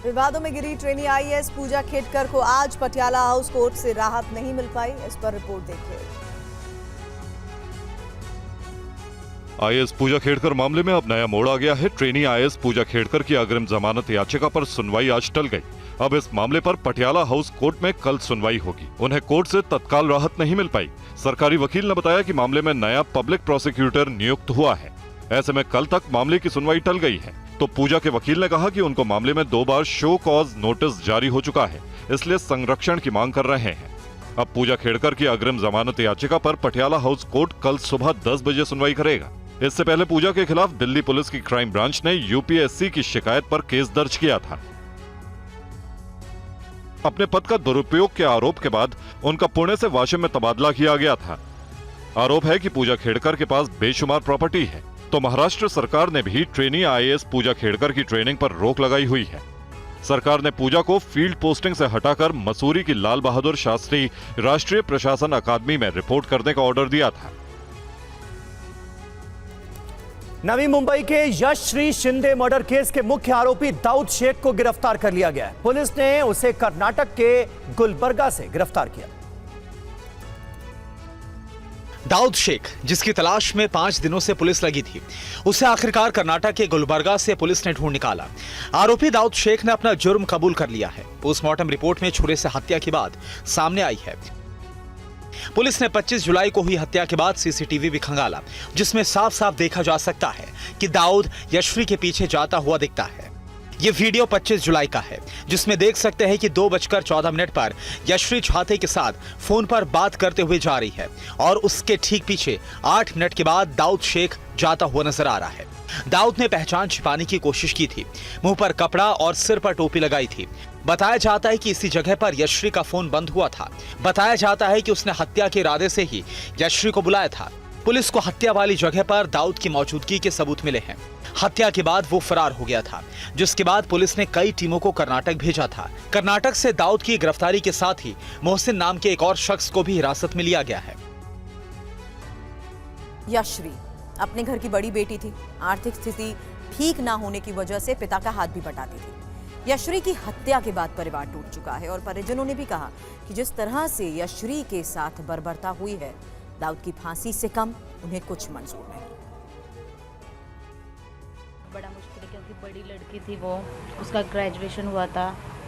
विवादों में गिरी trainee IAS पूजा खेडकर को आज पटियाला हाउस कोर्ट से राहत नहीं मिल पाई। इस पर रिपोर्ट देखिए। आईएएस पूजा खेडकर मामले में अब नया मोड़ आ गया है। ट्रेनी आईएएस पूजा खेडकर की अग्रिम जमानत याचिका पर सुनवाई आज टल गई। अब इस मामले पर पटियाला हाउस कोर्ट में कल सुनवाई होगी। उन्हें कोर्ट से तत्काल राहत नहीं मिल पाई। सरकारी वकील ने बताया कि मामले में नया पब्लिक प्रोसिक्यूटर नियुक्त हुआ है। ऐसे में कल तक मामले की सुनवाई टल गई है। तो पूजा के वकील ने कहा कि उनको मामले में 2 बार शो कॉज नोटिस जारी हो चुका है, इसलिए संरक्षण की मांग कर रहे हैं। अब पूजा खेडकर की अग्रिम जमानत याचिका पर पटियाला हाउस कोर्ट कल सुबह 10 बजे सुनवाई करेगा। इससे पहले पूजा के खिलाफ दिल्ली पुलिस की क्राइम ब्रांच ने यूपीएससी की शिकायत पर केस दर्ज किया था। अपने पद का दुरुपयोग के आरोप के बाद उनका पुणे से वाशिम में तबादला किया गया था। आरोप है कि पूजा खेडकर के पास बेशुमार प्रॉपर्टी है। तो महाराष्ट्र सरकार ने भी ट्रेनी आईएएस पूजा खेडकर की ट्रेनिंग पर रोक लगाई हुई है। सरकार ने पूजा को फील्ड पोस्टिंग से हटाकर मसूरी की लाल बहादुर शास्त्री राष्ट्रीय प्रशासन अकादमी में रिपोर्ट करने का ऑर्डर दिया था। नवी मुंबई के यशश्री शिंदे मर्डर केस के मुख्य आरोपी दाऊद शेख को गिरफ्तार कर लिया गया है। पुलिस ने उसे कर्नाटक के गुलबर्गा से गिरफ्तार किया। दाऊद शेख, जिसकी तलाश में 5 दिनों से पुलिस लगी थी, उसे आखिरकार कर्नाटक के गुलबर्गा से पुलिस ने ढूंढ निकाला। आरोपी दाऊद शेख ने अपना जुर्म कबूल कर लिया है। पोस्टमार्टम रिपोर्ट में छुरे से हत्या की बात सामने आई है। पुलिस ने 25 जुलाई को हुई हत्या के बाद सीसीटीवी भी खंगाला, जिसमें साफ साफ देखा जा सकता है कि दाऊद यशश्री के पीछे जाता हुआ दिखता है। ये वीडियो 25 जुलाई का है, जिसमें देख सकते हैं कि 2:14 पर यशश्री छाते के साथ फोन पर बात करते हुए जा रही है और उसके ठीक पीछे 8 मिनट के बाद दाऊद शेख जाता हुआ नजर आ रहा है। दाऊद ने पहचान छिपाने की कोशिश की थी, मुंह पर कपड़ा और सिर पर टोपी लगाई थी। बताया जाता है कि इसी जगह पर यशश्री का फोन बंद हुआ था। बताया जाता है कि उसने हत्या के इरादे से ही यशश्री को बुलाया था। पुलिस को हत्या वाली जगह पर दाऊद की मौजूदगी के सबूत मिले हैं। हत्या के बाद वो फरार हो गया था, जिसके बाद पुलिस ने कई टीमों को कर्नाटक भेजा था। कर्नाटक से दाऊद की गिरफ्तारी के साथ ही मोहसिन नाम के एक और शख्स को भी हिरासत में लिया गया है। यशश्री अपने घर की बड़ी बेटी थी। आर्थिक स्थिति ठीक ना होने की वजह से पिता का हाथ भी बटाती थी। यशश्री की हत्या के बाद परिवार टूट चुका है और परिजनों ने भी कहा कि जिस तरह से यशश्री के साथ बर्बरता हुई है, दाऊद की फांसी से कम उन्हें कुछ मंजूर नहीं। बड़ा मुश्किल है क्योंकि बड़ी लड़की थी वो, उसका ग्रेजुएशन हुआ था,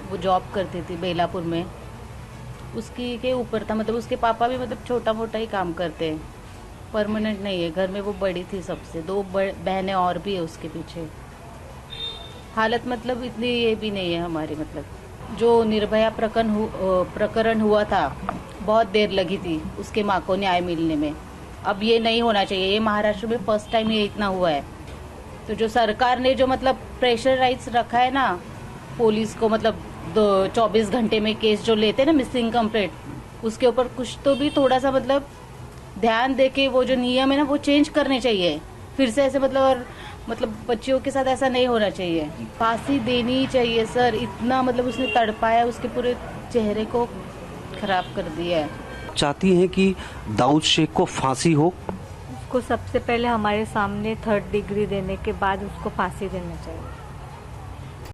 वो जॉब करती थी बेलापुर में, उसकी के ऊपर था। मतलब उसके पापा भी मतलब छोटा मोटा ही काम करते हैं, परमानेंट नहीं है। घर में वो बड़ी थी सबसे, 2 बहनें और भी है उसके पीछे। हालत मतलब इतनी ये भी नहीं है हमारी। मतलब जो निर्भया प्रकरण हुआ था, बहुत देर लगी थी उसके माँ को न्याय मिलने में। अब ये नहीं होना चाहिए। ये महाराष्ट्र में फर्स्ट टाइम ये इतना हुआ है। तो जो सरकार ने जो मतलब प्रेशराइज रखा है ना पुलिस को, मतलब 24 घंटे में केस जो लेते हैं ना मिसिंग कंप्लेंट, उसके ऊपर कुछ तो भी थोड़ा सा मतलब ध्यान दे के वो जो नियम है ना वो चेंज करने चाहिए फिर से। ऐसे मतलब बच्चियों के साथ ऐसा नहीं होना चाहिए। फांसी देनी चाहिए सर। इतना मतलब उसने तड़पाया, उसके पूरे चेहरे को खराब कर दिया है। चाहती हैं कि दाऊद शेख को फांसी हो। उसको सबसे पहले हमारे सामने 3rd डिग्री देने के बाद उसको फांसी देना चाहिए।